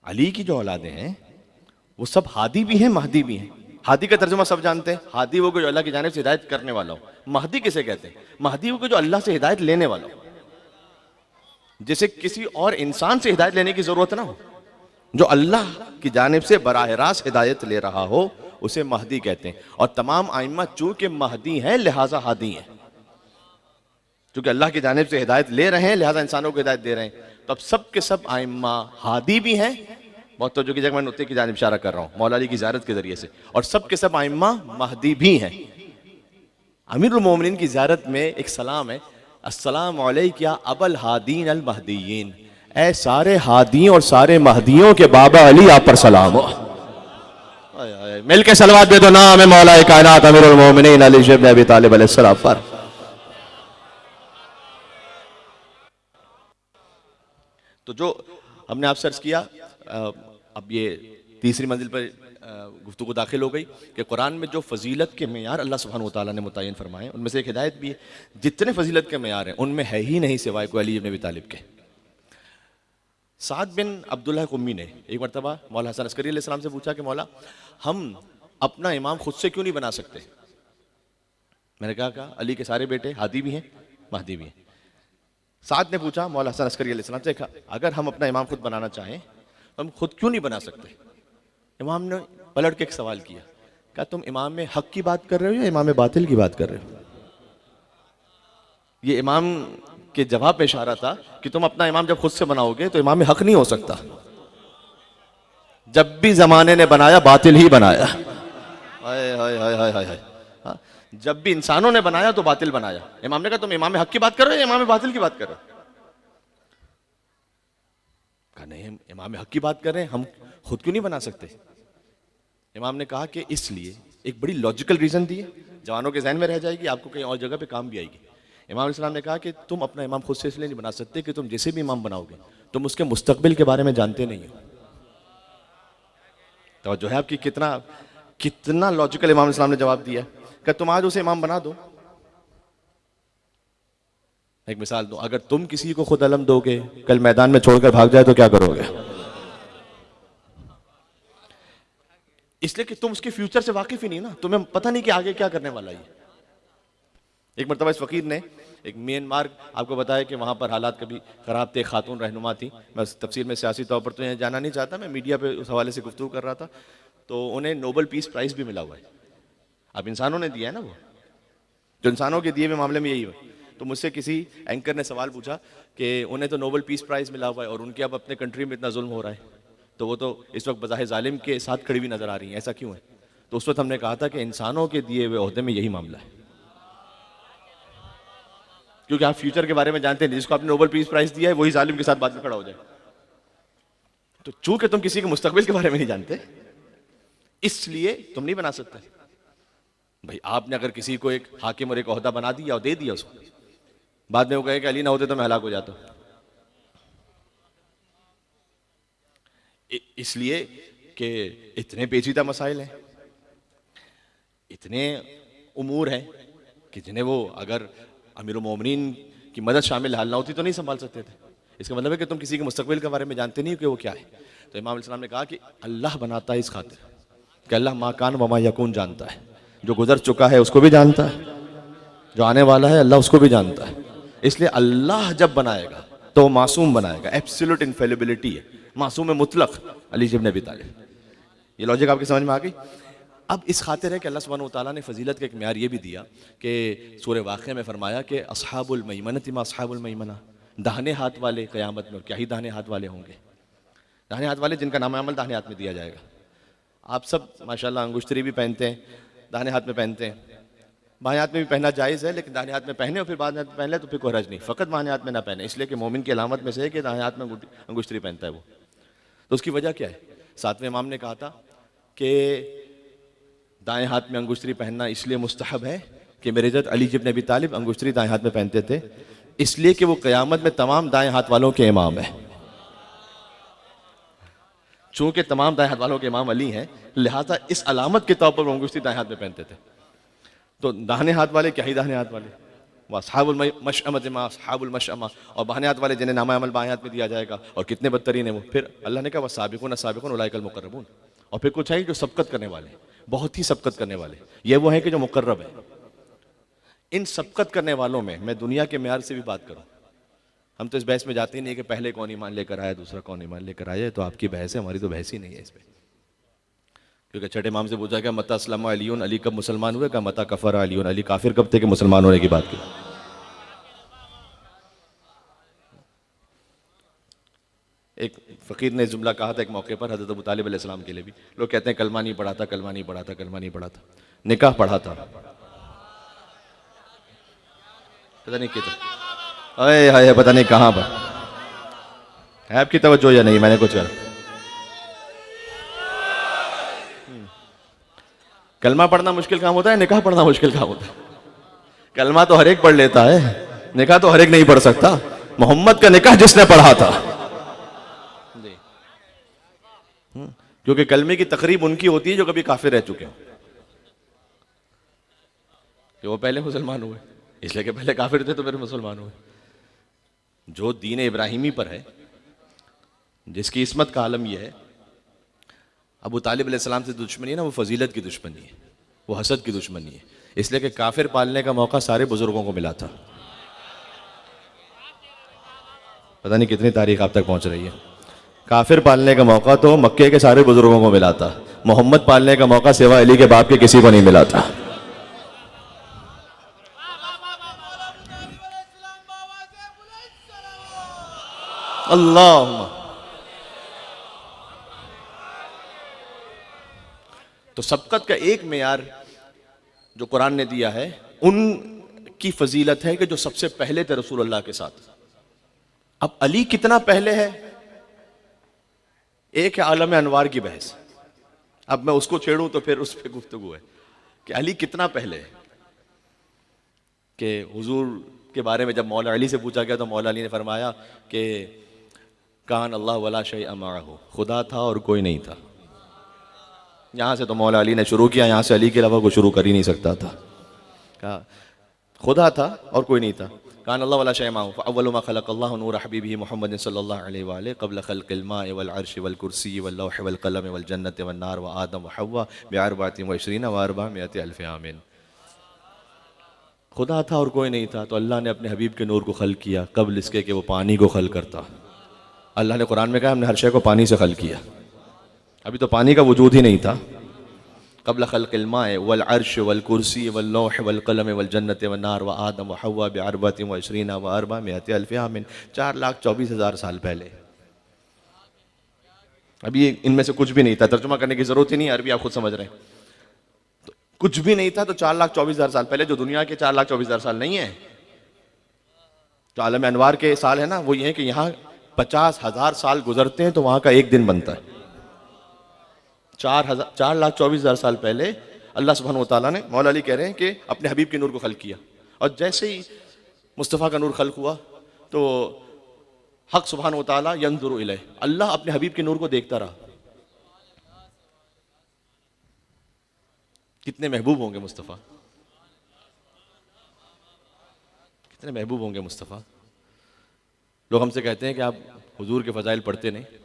علی کی جو اولادیں ہیں وہ سب ہادی بھی ہیں مہدی بھی ہیں. ہادی کا ترجمہ سب جانتے ہیں, ہادی وہ جو اللہ کی جانب سے ہدایت کرنے والا ہو. مہدی کسے کہتے ہیں؟ مہدی وہ جو اللہ سے ہدایت لینے والا ہو, جسے کسی اور انسان سے ہدایت لینے کی ضرورت نہ ہو, جو اللہ کی جانب سے براہ راست ہدایت لے رہا ہو, اسے مہدی کہتے ہیں. اور تمام ائمہ چونکہ مہدی ہیں لہٰذا ہادی ہیں, چونکہ اللہ کی جانب سے ہدایت لے رہے ہیں لہٰذا انسانوں کو ہدایت دے رہے ہیں. تو اب سب کے سب ائمہ ہادی بھی ہیں, بہت توجہ کی جگہ میں نقطے کی جانب اشارہ کر رہا ہوں مولا علی کی زیارت کے ذریعے سے, اور سب کے سب ائمہ مہدی بھی ہیں. امیر المومنین کی زیارت میں ایک سلام ہے, السلام علیک یا ابا الہادین المہدیین, اے سارے ہادیوں اور سارے مہدیوں کے بابا علی آپ پر سلام ہو. مل کے صلوات دے دو نام مولا کائنات امیر المومنین علی بن ابی طالب علیہ السلام پر. تو جو ہم نے آپ سے عرض کیا, اب یہ تیسری منزل پر گفتگو داخل ہو گئی کہ قرآن میں جو فضیلت کے معیار اللہ سبحانہ وتعالیٰ نے متعین فرمائے ان میں سے ایک ہدایت بھی ہے. جتنے فضیلت کے معیار ہیں ان میں ہے ہی نہیں سوائے کوئی علی بن ابی طالب کے. سعد بن عبداللہ قمی نے ایک مرتبہ مولا حسن عسکری علیہ السلام سے پوچھا کہ مولا ہم اپنا امام خود سے کیوں نہیں بنا سکتے؟ میں نے کہا علی کے سارے بیٹے ہادی بھی ہیں مہدی بھی ہیں. سعد نے پوچھا مولا حسن عسکری علیہ السلام سے, اگر ہم اپنا امام خود بنانا چاہیں تو ہم خود کیوں نہیں بنا سکتے؟ امام نے پلٹ کے ایک سوال کیا, کہا تم امام حق کی بات کر رہے ہو یا امام باطل کی بات کر رہے ہو؟ یہ امام کے جواب پہ اشارہ تھا کہ تم اپنا امام جب خود سے بناؤ گے تو امام حق نہیں ہو سکتا. جب بھی زمانے نے بنایا باطل ہی بنایا, جب بھی انسانوں نے بنایا تو باطل بنایا. امام نے کہا تم امام حق کی بات کر رہے ہو یا امام باطل کی بات کر رہے ہو؟ کہا نہیں ہم امام حق کی بات کر رہے ہیں, ہم خود کیوں نہیں بنا سکتے؟ امام نے کہا کہ اس لیے ایک بڑی لاجیکل ریزن دی ہے, جوانوں کے ذہن میں رہ جائے گی, آپ کو کہیں اور جگہ پہ کام بھی آئے گی. امام علیہ السلام نے کہا کہ تم اپنا امام خود سے اس لیے نہیں بنا سکتے کہ تم جسے بھی امام بناؤ گے تم اس کے مستقبل کے بارے میں جانتے نہیں ہو. توجہ ہے آپ کی, کتنا لاجیکل امام علیہ السلام نے جواب دیا کہ تم آج اسے امام بنا دو. ایک مثال دو, اگر تم کسی کو خود علم دو گے کل میدان میں چھوڑ کر بھاگ جائے تو کیا کرو گے؟ اس لیے کہ تم اس کے فیوچر سے واقف ہی نہیں نا, تمہیں پتہ نہیں کہ آگے کیا کرنے والا ہے. ایک مرتبہ اس فقیر نے ایک میانمار, آپ کو بتایا کہ وہاں پر حالات کبھی خراب تھے, خاتون رہنما تھی. میں تفصیل میں سیاسی طور پر تو یہ جانا نہیں چاہتا, میں میڈیا پہ اس حوالے سے گفتگو کر رہا تھا. تو انہیں نوبل پیس پرائز بھی ملا ہوا ہے. اب انسانوں نے دیا ہے نا, وہ جو انسانوں کے دیے ہوئے معاملے میں یہی ہے. تو مجھ سے کسی اینکر نے سوال پوچھا کہ انہیں تو نوبل پیس پرائز ملا ہوا ہے اور ان کے اب اپنے کنٹری میں اتنا ظلم ہو رہا ہے, تو وہ تو اس وقت بظاہر ظالم کے ساتھ کھڑی ہوئی نظر آ رہی ہیں, ایسا کیوں ہے؟ تو اس وقت ہم نے کہا تھا کہ انسانوں کے دیے ہوئے عہدے میں یہی معاملہ ہے, کیونکہ آپ فیوچر کے بارے میں جانتے ہیں, جس کو آپ نے نوبل پیس پرائز دیا ہے وہی ظالم کے ساتھ بعد میں کھڑا ہو جائے. تو چونکہ تم کسی کے مستقبل کے بارے میں نہیں جانتے اس لیے تم نہیں بنا سکتے. بھائی آپ نے اگر کسی کو ایک حاکم اور ایک عہدہ بنا دیا اور دے دیا اس کو, بعد میں وہ کہے کہ علی نہ ہوتے تو میں ہلاک ہو جاتا. اس لیے کہ اتنے پیچیدہ مسائل ہیں, اتنے امور ہیں کہ جنہیں وہ اگر امیر المومنین کی مدد شامل حال نہ ہوتی تو نہیں سنبھال سکتے تھے. اس کا مطلب ہے کہ تم کسی کے مستقبل کے بارے میں جانتے نہیں کہ وہ کیا ہے. تو امام علیہ السلام نے کہا کہ اللہ بناتا ہے اس خاطر کہ اللہ ما کان و ما یکون جانتا ہے, جو گزر چکا ہے اس کو بھی جانتا ہے, جو آنے والا ہے اللہ اس کو بھی جانتا ہے. اس لیے اللہ جب بنائے گا تو وہ معصوم بنائے گا, ایبسولوٹ انفیلیبلٹی ہے, معصوم مطلق علی بن ابی طالب. یہ لاجک آپ کی سمجھ میں آ گئی؟ اب اس خاطر ہے کہ اللہ سبحانہ وتعالیٰ نے فضیلت کا ایک معیار یہ بھی دیا کہ سورہ واقعہ میں فرمایا کہ اصحاب المیمنۃ ما اصحاب المیمنہ, داہنے ہاتھ والے قیامت میں, اور کیا ہی داہنے ہاتھ والے ہوں گے, داہنے ہاتھ والے جن کا نام عمل داہنے ہاتھ میں دیا جائے گا. آپ سب ماشاءاللہ انگشتری بھی پہنتے ہیں, داہنے ہاتھ میں پہنتے ہیں, بائیں ہاتھ میں بھی پہننا جائز ہے, لیکن داہنے ہاتھ میں پہنے اور پھر بعد ہاتھ میں پہن لے تو پھر کوئی حرج نہیں. فقط بائیں ہاتھ میں نہ پہنے, اس لیے کہ مومن کی علامت میں سے ہے کہ داہنے ہاتھ میں انگشتری پہنتا ہے وہ. تو اس کی وجہ کیا ہے؟ ساتویں امام نے کہا تھا کہ دائیں ہاتھ میں انگشتری پہننا اس لیے مستحب ہے کہ میرے حضرت علی بن ابی طالب انگشتری دائیں ہاتھ میں پہنتے تھے, اس لیے کہ وہ قیامت میں تمام دائیں ہاتھ والوں کے امام ہیں. چونکہ تمام دائیں ہاتھ والوں کے امام علی ہیں لہٰذا اس علامت کے طور پر وہ انگشتری دائیں ہاتھ میں پہنتے تھے. تو داہنے ہاتھ والے کیا ہی داہنے ہاتھ والے, واصحاب المشأمۃ ما اصحاب المشأمہ، اور بہانے ہاتھ والے جنہیں نامہ عمل بائیں ہاتھ میں دیا جائے گا، اور کتنے بدترین ہیں وہ. پھر اللہ نے کہا والسابقون السابقون اولئک المقربون. اور پھر کچھ ہے جو سبقت کرنے والے ہیں، بہت ہی سبقت کرنے والے. یہ وہ ہیں کہ جو مقرب ہیں. ان سبقت کرنے والوں میں دنیا کے معیار سے بھی بات کروں. ہم تو اس بحث میں جاتے ہی نہیں کہ پہلے کون ایمان لے کر آیا دوسرا کون ایمان لے کر آیا. تو آپ کی بحث ہے، ہماری تو بحث ہی نہیں ہے اس پہ. کیونکہ چھٹے امام سے پوچھا گیا متی اسلم علی، علی کب مسلمان ہوئے؟ کہا متی کفر علی، علی کافر کب تھے کہ مسلمان ہونے کی بات کی. ایک فقیر نے جملہ کہا تھا ایک موقع پر حضرت ابو طالب علیہ السلام کے لیے بھی. لوگ کہتے ہیں کلمہ نہیں پڑھا تھا، کلمہ نہیں پڑھا تھا، کلمہ نہیں پڑھا تھا. نکاح پڑھا تھا. پتہ نہیں کتنا اے پتہ نہیں کہاں پر ہے آپ کی توجہ یا نہیں. میں نے کچھ کہا کلمہ پڑھنا مشکل کام ہوتا ہے، نکاح پڑھنا مشکل کام ہوتا ہے. کلمہ تو ہر ایک پڑھ لیتا ہے، نکاح تو ہر ایک نہیں پڑھ سکتا. محمد کا نکاح جس نے پڑھا تھا، کیونکہ کلمے کی تقریب ان کی ہوتی ہے جو کبھی کافر رہ چکے ہیں، کہ وہ پہلے مسلمان ہوئے، اس لیے کہ پہلے کافر تھے تو پھر مسلمان ہوئے. جو دین ابراہیمی پر ہے، جس کی عصمت کا عالم یہ ہے، ابو طالب علیہ السلام سے دشمنی ہے نا، وہ فضیلت کی دشمنی ہے، وہ حسد کی دشمنی ہے. اس لیے کہ کافر پالنے کا موقع سارے بزرگوں کو ملا تھا. پتہ نہیں کتنی تاریخ آپ تک پہنچ رہی ہے. کافر پالنے کا موقع تو مکے کے سارے بزرگوں کو ملا تھا. محمد پالنے کا موقع سوائے علی کے باپ کے کسی کو نہیں ملا تھا. اللہ. تو سبقت کا ایک معیار جو قرآن نے دیا ہے، ان کی فضیلت ہے کہ جو سب سے پہلے تھے رسول اللہ کے ساتھ. اب علی کتنا پہلے ہے، ایک ہے عالم انوار کی بحث. اب میں اس کو چھیڑوں تو پھر اس پہ گفتگو ہے کہ علی کتنا پہلے ہے. کہ حضور کے بارے میں جب مولا علی سے پوچھا گیا تو مولا علی نے فرمایا کہ کان اللہ ولا شیء معہ، خدا تھا اور کوئی نہیں تھا. یہاں سے تو مولا علی نے شروع کیا، یہاں سے علی کے علاوہ کوئی شروع کر ہی نہیں سکتا تھا. کہا خدا تھا اور کوئی نہیں تھا. کان اللہ ولا شیء معہ فاول ما خلق اللہ نور حبیبہ محمد صلی اللہ علیہ وآلہ قبل خلق الماء والعرش والکرسی واللوح والقلم والجنۃ والنار وآدم وحواء ب24 و400 الف عام. خدا تھا اور کوئی نہیں تھا تو اللہ نے اپنے حبیب کے نور کو خلق کیا قبل اس کے کہ وہ پانی کو خلق کرتا. اللہ نے قرآن میں کہا ہم نے ہر شے کو پانی سے خلق کیا. ابھی تو پانی کا وجود ہی نہیں تھا. قبل خلق الماء والعرش والکرسی واللوح والقلم والجنۃ والنار وآدم وحواء ب24 و400 الف عام، 4,24,000 سال پہلے. ابھی ان میں سے کچھ بھی نہیں تھا، ترجمہ کرنے کی ضرورت ہی نہیں، عربی آپ خود سمجھ رہے ہیں. تو کچھ بھی نہیں تھا تو 4,24,000 سال پہلے، جو دنیا کے 4,24,000 سال نہیں ہیں. جو عالم انوار کے سال ہے نا، وہ یہ ہے کہ یہاں 50,000 سال گزرتے ہیں تو وہاں کا ایک دن بنتا ہے. 4,24,000 سال پہلے اللہ سبحانہ وتعالیٰ نے، مولا علی کہہ رہے ہیں کہ اپنے حبیب کے نور کو خلق کیا. اور جیسے ہی مصطفیٰ کا نور خلق ہوا تو حق سبحانہ وتعالیٰ ینظر الیہ، اللہ اپنے حبیب کے نور کو دیکھتا رہا. کتنے محبوب ہوں گے مصطفیٰ، کتنے محبوب ہوں گے مصطفیٰ. لوگ ہم سے کہتے ہیں کہ آپ حضور کے فضائل پڑھتے نہیں.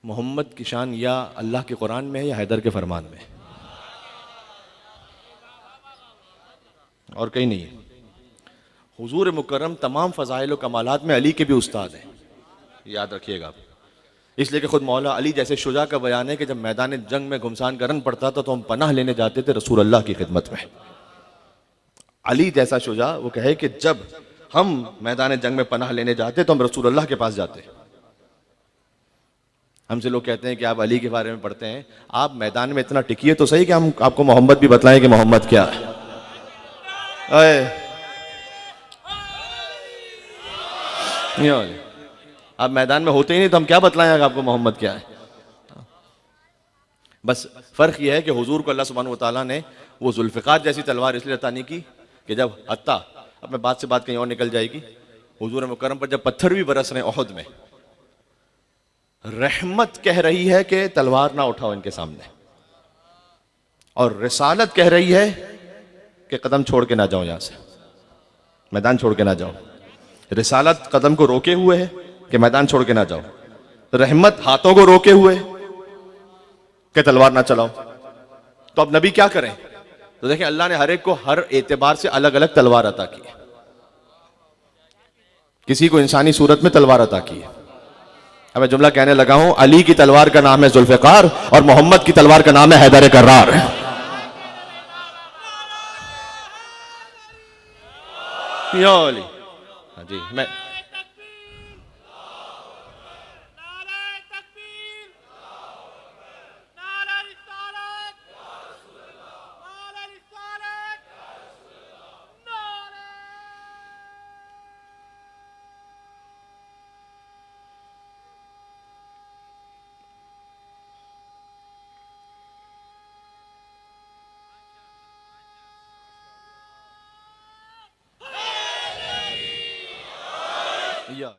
محمد کی شان یا اللہ کے قرآن میں ہے یا حیدر کے فرمان میں، اور کہیں نہیں ہے. حضور مکرم تمام فضائل و کمالات میں علی کے بھی استاد ہیں، یاد رکھیے گا آپ. اس لیے کہ خود مولا علی جیسے شجاع کا بیان ہے کہ جب میدان جنگ میں گھمسان کا رن پڑتا تھا تو ہم پناہ لینے جاتے تھے رسول اللہ کی خدمت میں. علی جیسا شجاع وہ کہے کہ جب ہم میدان جنگ میں پناہ لینے جاتے تو ہم رسول اللہ کے پاس جاتے. ہم سے لوگ کہتے ہیں کہ آپ علی کے بارے میں پڑھتے ہیں، آپ میدان میں اتنا ٹکیے تو صحیح کہ ہم آپ کو محمد بھی بتلائیں کہ محمد کیا ہے. آپ میدان میں ہوتے ہی نہیں تو ہم کیا بتلائیں کہ آپ کو محمد کیا ہے. بس فرق یہ ہے کہ حضور کو اللہ سبحانہ وتعالیٰ نے وہ ذوالفقار جیسی تلوار اس لیے عطا نہیں کی کہ جب حتیٰ اب میں بات سے بات کہیں اور نکل جائے گی. حضور مکرم پر جب پتھر بھی برس رہے ہیں احد میں، رحمت کہہ رہی ہے کہ تلوار نہ اٹھاؤ ان کے سامنے، اور رسالت کہہ رہی ہے کہ قدم چھوڑ کے نہ جاؤ یہاں سے. میدان چھوڑ کے نہ جاؤ. رسالت قدم کو روکے ہوئے ہے کہ میدان چھوڑ کے نہ جاؤ. رحمت ہاتھوں کو روکے ہوئے کہ تلوار نہ چلاؤ. تو اب نبی کیا کریں؟ تو دیکھیں اللہ نے ہر ایک کو ہر اعتبار سے الگ الگ تلوار عطا کی ہے. کسی کو انسانی صورت میں تلوار عطا کی ہے. اب میں جملہ کہنے لگا ہوں, علی کی تلوار کا نام ہے ذوالفقار اور محمد کی تلوار کا نام ہے حیدر کرار. یا علی. ہاں جی, میں یا